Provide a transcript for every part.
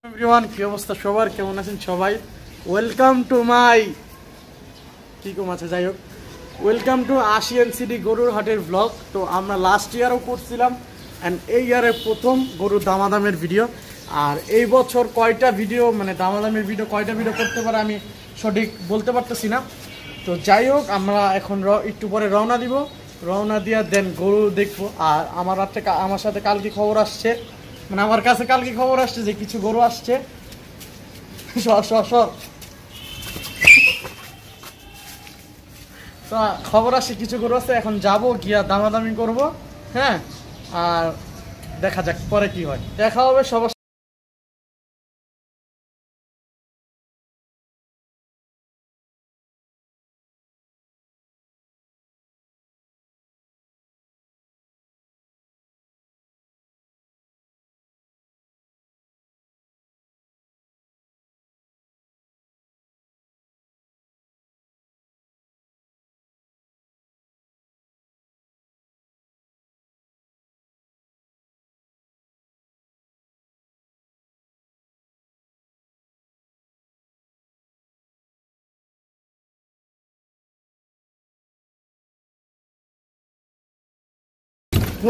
Everyone কি অবস্থা সবার, কেমন আছেন সবাই? ওয়েলকাম টু মাই কি কম আছে, যাই হোক ওয়েলকাম টু আশিয়ান সিটি গরুর হাটের ব্লগ। তো আমরা লাস্ট ইয়ারও করছিলাম অ্যান্ড এই ইয়ারের প্রথম গরুর দামাদামের ভিডিও। আর এই বছর কয়টা ভিডিও মানে দামাদামের ভিডিও কয়টা ভিডিও করতে পারে আমি সঠিক বলতে পারতেছি না। তো যাই হোক আমরা এখন একটু পরে রওনা দিব, রওনা দিয়া দেন গরু দেখবো। আর আমার সাথে কালকে খবর আসছে, মানে আমার কাছে কালকে খবর আসছে যে কিছু গরু আসছে। তো খবর আসছে কিছু গরু আছে, এখন যাব গিয়া দামাদামি করব। হ্যাঁ, আর দেখা যাক পরে কি হয়, দেখা হবে সবার।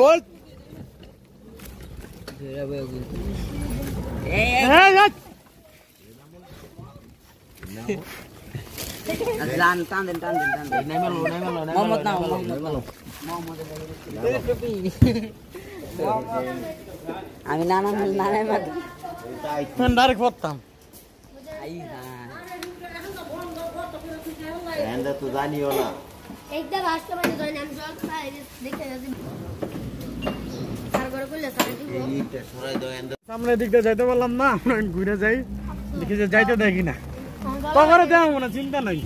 What? আমি নানা ডাইরেক্ট করতাম তো জানিও না সামনের দিক দিয়ে যাইতে পারলাম না, আমরা ঘুরে যাই, দেখি যে যাইতে দেখি না তখন দেওয়া না, চিন্তা নাই।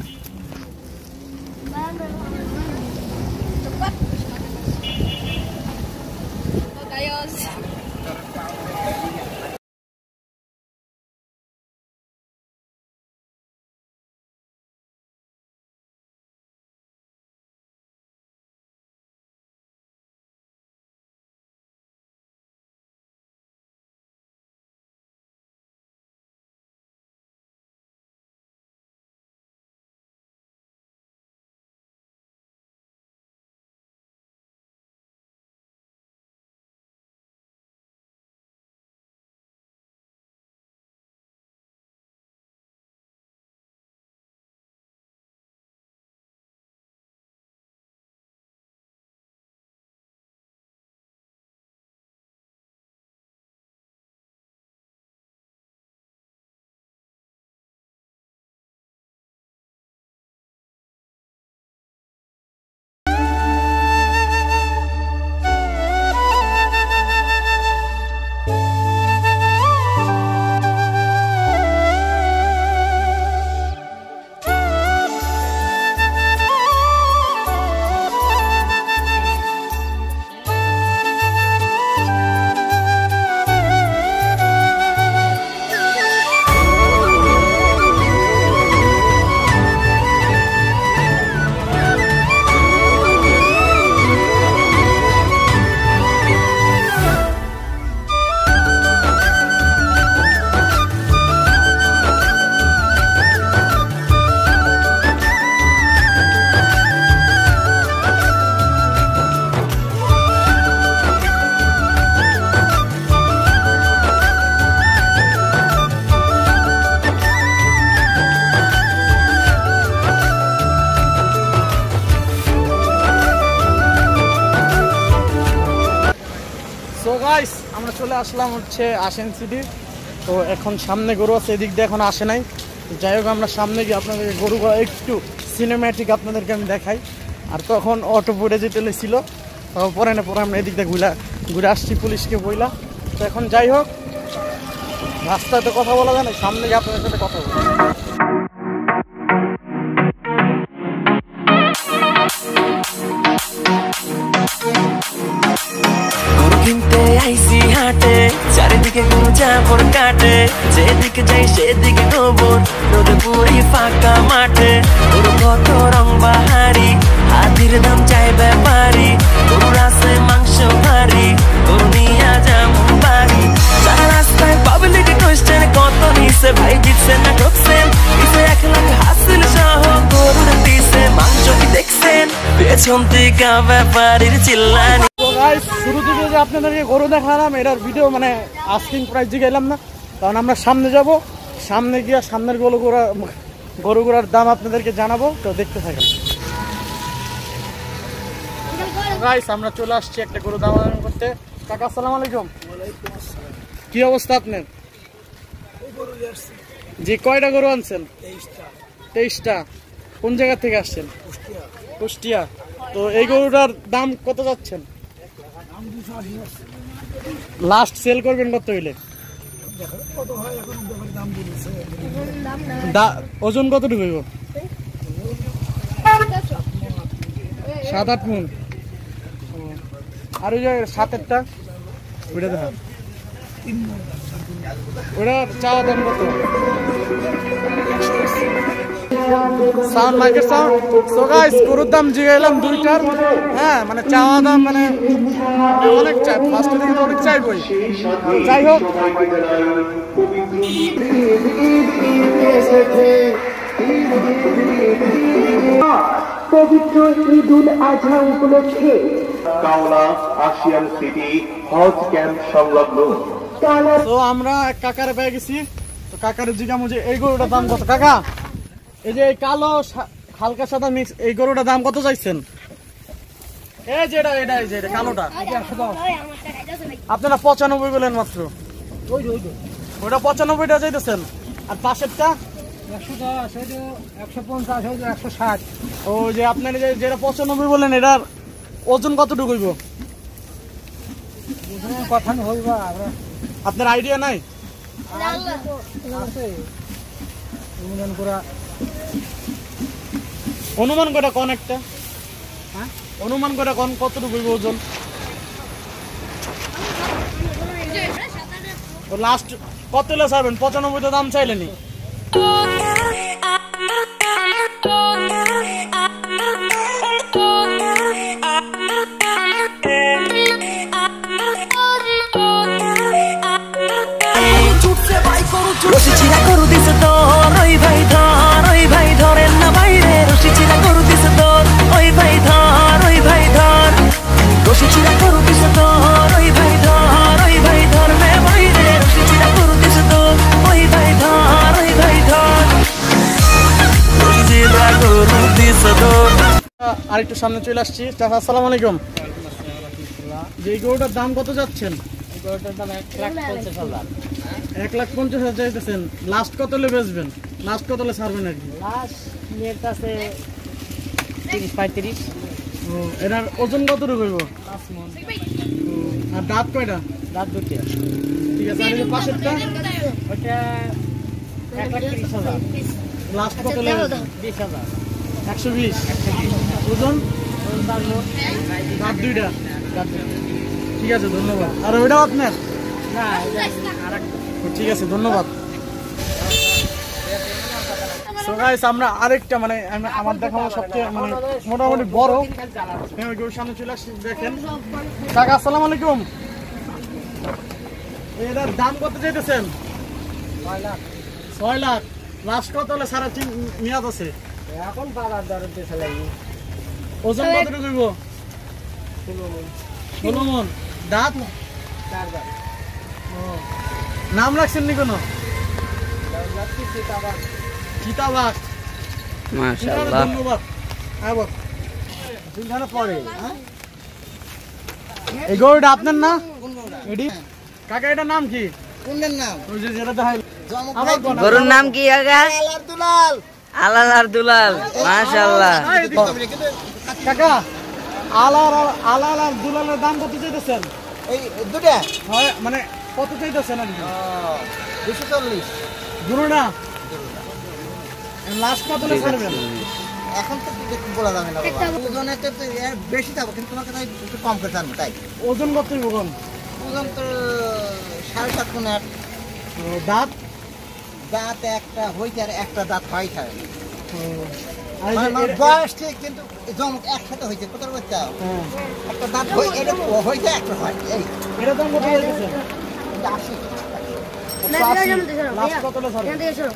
আমরা চলে আসলাম হচ্ছে আশিয়ান সিটি। তো এখন সামনে গরু আছে, এদিক দিয়ে এখন আসে নাই। যাই হোক আমরা সামনে গিয়ে আপনাদেরকে গরুগুলো একটু সিনেম্যাটিক আপনাদেরকে আমি দেখাই। আর তখন অটো পড়ে যেতে ছিল, পরে না পরে আমরা এদিক দিয়ে ঘুরে আসছি পুলিশকে বইলা। তো এখন যাই হোক, রাস্তায় তো কথা বলা যায় না, সামনে গিয়ে আপনাদের সাথে কথা বলি। কিনতে আইসি হাটে, চারিদিকে গরু চাপর কাটে, যেদিকে যাই সেদিকে গোবর, রোদে পুরি ফাঁকা মাঠে। গরু কত রং বাহারি, হাতির দাম চাই ব্যাপারি, গরুর আছে মাংস ভারী, গরু নিয়ে যাম বাড়ি। সারা রাস্তায় পাবলিক কোয়েশ্চেন পিছন থেকে ব্যাপারীর চিল্লানি। তো গাইস শুরু থেকে যে আপনাদেরকে গরু দেখালাম এটার ভিডিও মানে আস্কিং প্রাইস জিগাইলাম না, কারণ আমরা সামনে যাব, সামনে গিয়ে সামনের গরুগুড়ার দাম আপনাদেরকে জানাবো, তো দেখতে থাকেন। গাইস আমরা চলে আসছি একটা গরু দাম করতে। কাকা আসসালামু আলাইকুম। কি অবস্থা আপনার? জি কয়টা গরু আনছেন? 23টা। কোন জায়গা থেকে আসছেন? কুষ্টিয়া। তো এই গরুটার দাম কত যাচ্ছেন? লাস্ট সেল করবেন কত হইলে? ওজন কতটুকু হইব? 7-8 মণ। আর ওই যে 7-8টা ওইটা দেখা, ওটার চাওয়া দাম কত? সাউন্ড মাইকের সাউন্ড। সো গাইস গরুর দাম জিগাইলাম 2টার, হ্যাঁ মানে চাওয়া দাম মানে অনেক চাই, ফার্স্টের দিকে তো অনেক চাইবই। যাই হোক পবিত্র ঈদ উল আজহা উপলক্ষে কাওলা আসিয়ান সিটি হজ ক্যাম্প সংলগ্ন। তো আমরা কাকারে পেয়ে গেছি, তো কাকারে জিজ্ঞামু যে এই গরুটার দাম কত? কাকা এই যে এই কালো হালকা সাদা মিক্স এই গরুটার দাম কত চাইছেন? এই যে এটা কালোটা আপনারা 95 বলেন মাত্র। ওইটা 95টা চাইতেছেন, আর পাশেরটা 110, 150, 160। ওই যে আপনার যেটা 95 বলেন এটার ওজন কতটুকু হইব? কথা হইবা আপনার আইডিয়া নাই? আছে অনুমান করা। অনুমান করে কোন একটা, হ্যাঁ অনুমান করে কোন কতটুকু হইব ওজন? লাস্ট কত হলে ছাড়বেন? 95 দাম চাইলেনি। রশি চিরা গরু দিছে তোর, ওই ভাই ধর, ওই ভাই ধরেন না বাইরে। রশি চিরা গরু দিছে তোর, ওই ভাই ধর, ওই ভাই ধর। রশি চিরা গরু দিছে তোর, ওই ভাই ধর, ওই ভাই ধর রে বাইরে। রশি চিরা গরু দিছে তোর, ওই ভাই ধর, ওই ভাই ধর। রশি চিরা গরু দিছে তোর। আরেকটু সামনে চলে আসছি। চাচা আসসালামু আলাইকুম। যে এই গরুটার দাম কত যাচ্ছেন? 1,50,000। 1,50,000 চাইতেছেন। লাস্ট কত হলে বেচবেন? লাস্ট কত হলে ছাড়বেন আর কি? লাস্ট মেয়ের কাছে 30-35। এটার ওজন কতটুকু হইব? 5 মণ। আর দাঁত কয়টা? রাত 2টা। ঠিক আছে। আর এই যে পাশেরটা ওটা 1,30,000। লাস্ট কত হলে? 20,000। 120। ওজন? দাঁত 2টা। ঠিক আছে ধন্যবাদ। আর ওইটাও আপনার? না আরেকটা। ঠিক আছে ধন্যবাদ। সো গাইস আমরা আরেকটা মানে আমার দেখাবো সবচেয়ে মানে মোটামুটি বড় গরুর সামনে চলে আসছি। দেখেন কাকা আসসালামু আলাইকুম। এটার দাম কত চাইতেছেন? 6 লাখ। লাস্ট কত হলে সারা মেয়াদ আছে? এখন বাবার দরে দেশে লাগি। ওজন কতটুকু হইব? 16 মণ। দাঁত? 4 দাঁত। নাম রাখছেন নি কোনো? চিতাবাঘ। মাশাআল্লাহ ধন্যবাদ। হ্যাঁ বল দিনখানে পরে। এই গরুটা আপনার না? এডি কাকা এটার নাম কি? কোনটার নাম? ওই যে যেটা দেখাই গরুর নাম কি কাকা? আলাল আর দুলাল। মাশাআল্লাহ। কাকা আলাল আর দুলালের দাম কত চাইতেছেন? এই দুটা হয় মানে কত চাইতেছেন আর কি? 240। দুটোটা লাস্ট কত হলে ছাড়বেন? এখন তো বলা যাবে না বাবা। ওজনে তো বেশি যাবো, কিন্তু তোমাকে তাই একটু কম করে জানবো তাই। ওজন কত হইব কোন? ওজন তো 7.5 মণ। দাঁত? দাঁত একটা হইতে আর একটা দাঁত হয় থাকে। আর এই যে বয়স ঠিক, কিন্তু জমক একসাথে হয়েছে। কোথাও বাচ্চা একটা দাঁত এটা হইতে একটা হয়। এই এটা দাম কত চাইতেছেন? 80। লাস্ট কত হলে ছাড়বেন?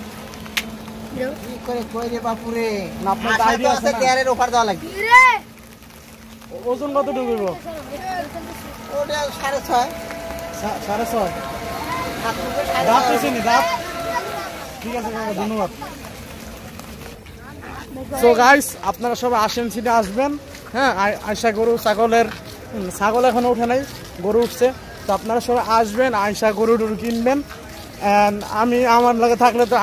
কি করে কই রে বাপুরে, না আপনার আইডিয়া আছে না? কেয়ারের অফার দেওয়া লাগবে। ওজন কতটুকু হইব? ওটা 6.5 6.5 দাঁত হয়েছে নি দাঁত? ঠিক আছে কাকা, ধন্যবাদ। সো গাইস, আপনারা সবাই আসেন সিটে আসবেন। হ্যাঁ, আয়সা গরু ছাগল এখনো উঠে নাই, গরু উঠছে। তো আপনারা সবাই আসবেন, আয়সা গরু টরু কিনবেন। অ্যান্ড আমার লাগে থাকলে তো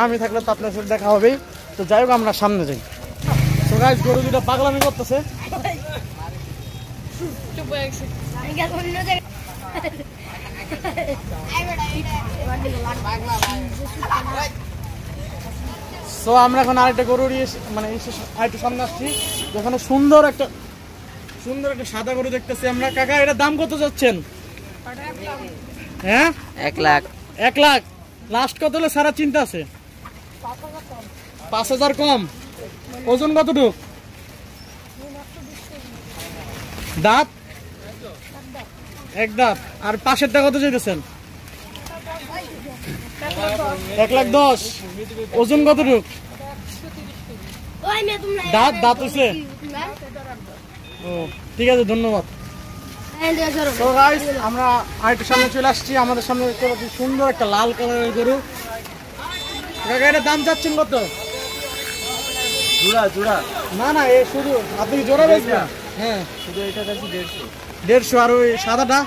আপনার সাথে দেখা হবেই। তো যাই হোক, আমরা সামনে যাই। সো গাইস, গরু দুটো পাগলামি করতেছে। সো আমরা এখন আরেকটা গরু মানে আরেকটু সামনে আসছি, যেখানে সুন্দর একটা সাদা গরু দেখতেছি আমরা। কাকা, এটার দাম কত যাচ্ছেন? হ্যাঁ, 1 লাখ। 1 লাখ লাস্ট কত হলে সারা চিন্তা আছে? 5,000 কম। ওজন কতটুক? দাঁত? 1 দাঁত। আর পাশেরটা কত চাইতেছেন? 1,10,000। ওজন কতটুক? দাঁত হইছে? ও ঠিক আছে, ধন্যবাদ। তো গাইস, আমরা আরেকটু সামনে চলে আসছি। আমাদের সামনে সুন্দর একটা লাল কালারের গরু। কাকা, এটার দাম চাচ্ছেন কত? জোড়া না এ শুধু আপনি জোড়া বেচবেন? হ্যাঁ, শুধু এটা কাছে 150। আর ওই সাদাটা?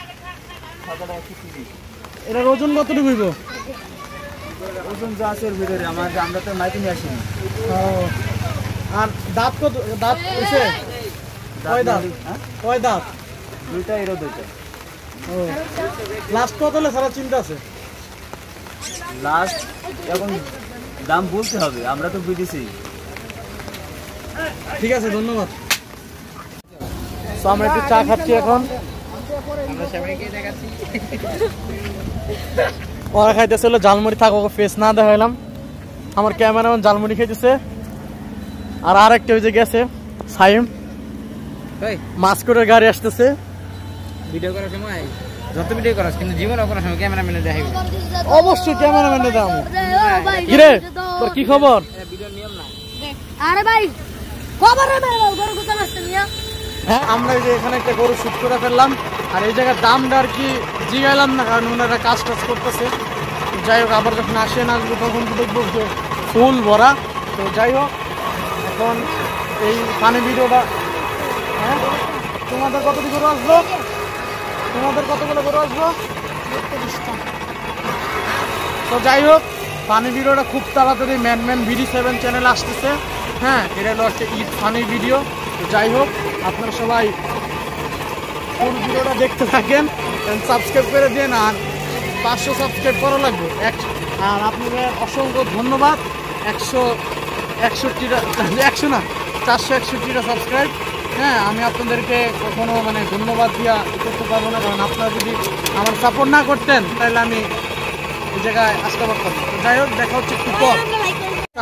এটার ওজন কতটুকু হইব? ওজন যা আছে এর ভিতরে আমরা তো মাইকে নিয়ে আসিনি। আর দাঁত কত? দাঁত হইছে? কয় দাঁত? কয় দাঁত? দুইটা, এরও দুইটা। ও, লাস্ট কত হলে সারা চিন্তা আছে? লাস্ট এখন দাম বলতে হবে, আমরা তো বুঝেছি। ঠিক আছে, ধন্যবাদ। তো আমরা একটু চা খাচ্ছি এখন। ওরা খাইতেছে হলো ঝালমুড়ি। থাক, ওকে ফেস না দেখাইলাম। আমার ক্যামেরাম্যান ঝালমুড়ি খাইতেছে। আর আরেকটা ওই যে গেছে সাইম, মাস্কটের গাড়ি আসতেছে। ভিডিও করার সময় যত ভিডিও করাস, কিন্তু জীবনে করার সময় ক্যামেরাম্যানে দেখাইবি। অবশ্যই ক্যামেরাম্যানে দাম। কিরে, তোর কি খবর? আরে ভাই, খবর গরু কোথায় আসছে মিয়া? হ্যাঁ, আমরা এই যে এখানে একটা গরু শুট করে ফেললাম। আর এই জায়গার দামটা আর কি জিগাইলাম না, কারণ ওনারা কাজ করতেছে। যাই হোক, আবার যখন আসবো তখন দেখবো যে ফুল ভরা। তো যাই হোক, এখন এই ফানি ভিডিওটা। হ্যাঁ, তোমাদের কতটি গরু আসবো? তোমাদের কতগুলো গরু আসবো? তো যাই হোক, ফানি ভিডিওটা খুব তাড়াতাড়ি ম্যান BD7 চ্যানেলে আসতেছে। হ্যাঁ, এটা হলো একটা ঈদ ফানি ভিডিও। তো যাই হোক, আপনারা সবাই ফুল ভিডিওটা দেখতে থাকেন, সাবস্ক্রাইব করে দেন। আর 500 সাবস্ক্রাইব করা লাগবে। আর আপনাদের অসংখ্য ধন্যবাদ। 461টা সাবস্ক্রাইব। হ্যাঁ, আমি আপনাদেরকে কখনো মানে ধন্যবাদ দিয়া করতে পারবো না, কারণ আপনারা যদি আমার সাপোর্ট না করতেন তাহলে আমি এই জায়গায় আসতে পারতাম। যাই হোক, দেখা হচ্ছে একটু পর।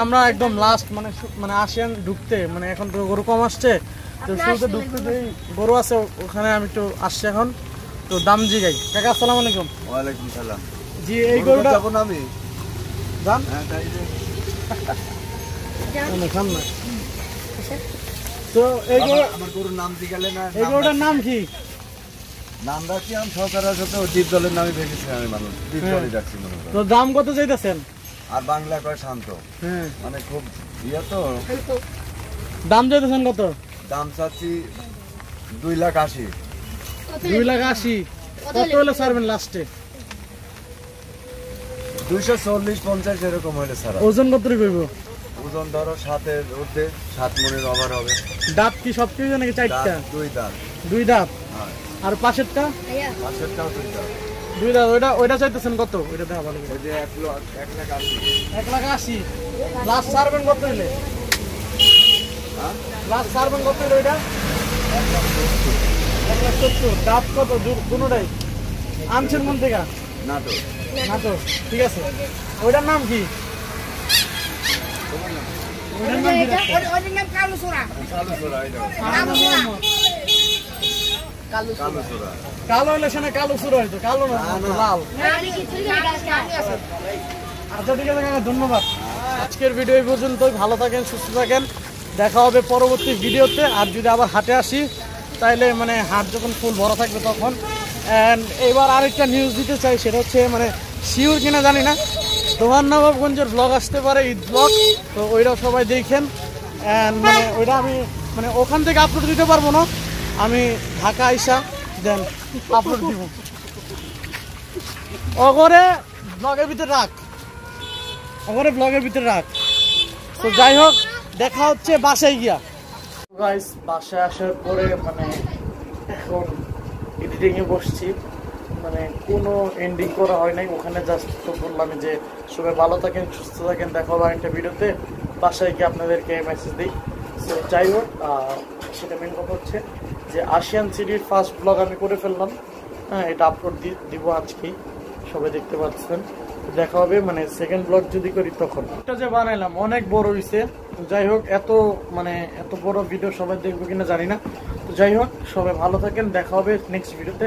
আমরা একদম লাস্ট মানে আসেন ঢুকতে, মানে এখন তো গরু কম আসছে। তো শুরুতে ঢুকতে যেই গরু আছে ওখানে আমি একটু আসছি এখন। তো দাম জিগাই। কাকা, আসসালামু আলাইকুম। ওয়ালাইকুম সালাম। জি, এই গরুটা যাবো না আমি দাম হ্যাঁ, তো এই আমার গরুর নাম জিজ্ঞালে না। এই গরুটার নাম কি? নাম রাখছি আমি সরকারের সাথে দ্বীপ দলের নামে ভেবেছি আমি মানুষ। দ্বীপ দলই রাখছি মনে করেন। তো দাম কত চাইতেছেন? আর বাংলা কয় শান্ত, হ্যাঁ, মানে খুব ইয়ে তো। দাম চাইতেছেন কত? দাম চাচ্ছি 2,80,000। 2,80,000। কত হলে ছাড়বেন লাস্টে? 240-50 এরকম হলে ছাড়া। ওজন কত করবো? ওজন ধরো 7-এর ঊর্ধ্বে, 7 মনের ওভার হবে। দাঁত কি সব কিছু নাকি চারটা? দাঁত 2 দাঁত। 2 দাঁত। হ্যাঁ, আর পাশেরটা? পাশেরটাও 2 দাঁত। 2 দাঁত। ওইটা চাইতেছেন কত? ওইটা দেখা ভালো করে। ওই যে 1,80,000। 1,80,000 লাস্ট ছাড়বেন কত হলে? লাস্ট ছাড়বেন কত হলে ওইটা? 1,70,000। দাঁত কত? দুটোটাই আনছেন মন থেকে? না তো। না তো, ঠিক আছে। ওইটার নাম কি? ওইটার নাম কি? ওদের নাম কালো সোরা। কালো সোরা এটা। কালো সোরা। কালো হলে সেনা কালো শুরু হয়তো, কালো না, লাল। আচ্ছা, ঠিক আছে কাকা, ধন্যবাদ। আজকের ভিডিও এই পর্যন্তই। ভালো থাকেন, সুস্থ থাকেন। দেখা হবে পরবর্তী ভিডিওতে। আর যদি আবার হাটে আসি তাইলে মানে হাট যখন ফুল ভরা থাকবে তখন। অ্যান্ড এবার আরেকটা নিউজ দিতে চাই, সেটা হচ্ছে মানে শিওর কিনা জানি না, দোহার-নবাবগঞ্জের ব্লগ আসতে পারে, ঈদ ব্লগ। তো ওইটা সবাই দেখেন। অ্যান্ড মানে ওইটা আমি মানে ওখান থেকে আপলোড দিতে পারবো না, আমি ঢাকা আইসা দেন আপলোড দিব। ওগরে ব্লগের ভিতরে রাখ, ওগরে ব্লগের ভিতরে রাখ। তো যাই হোক, দেখা হচ্ছে বাসায় গিয়া। গাইস, বাসায় আসার পরে মানে এখন এডিটিংয়ে বসছি, মানে কোনো এন্ডিং করা হয় নাই। ওখানে জাস্ট তো বললাম যে সবাই ভালো থাকেন, সুস্থ থাকেন, দেখা হবে একটা ভিডিওতে। বাসায় গিয়ে আপনাদেরকে মেসেজ দিই। তো যাই হোক, সেটা মেন কথা হচ্ছে যে আশিয়ান সিটির ফার্স্ট ব্লগ আমি করে ফেললাম। হ্যাঁ, এটা আপলোড দিব আজকেই, সবাই দেখতে পাচ্ছেন। দেখা হবে মানে সেকেন্ড ব্লগ যদি করি তখন। এটা যে বানাইলাম অনেক বড় হয়েছে। যাই হোক, এত বড় ভিডিও সবাই দেখবো কিনা জানি না। তো যাই হোক, সবাই ভালো থাকেন, দেখা হবে নেক্সট ভিডিওতে।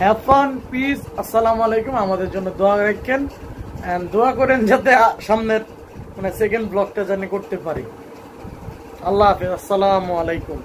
হ্যাভ ফান, পিস, আসসালামু আলাইকুম। আমাদের জন্য দোয়া রাখেন এন্ড দোয়া করেন যাতে সামনের মানে সেকেন্ড ব্লগটা জানি করতে পারি। আল্লাহ হাফেজ, আসসালামু আলাইকুম।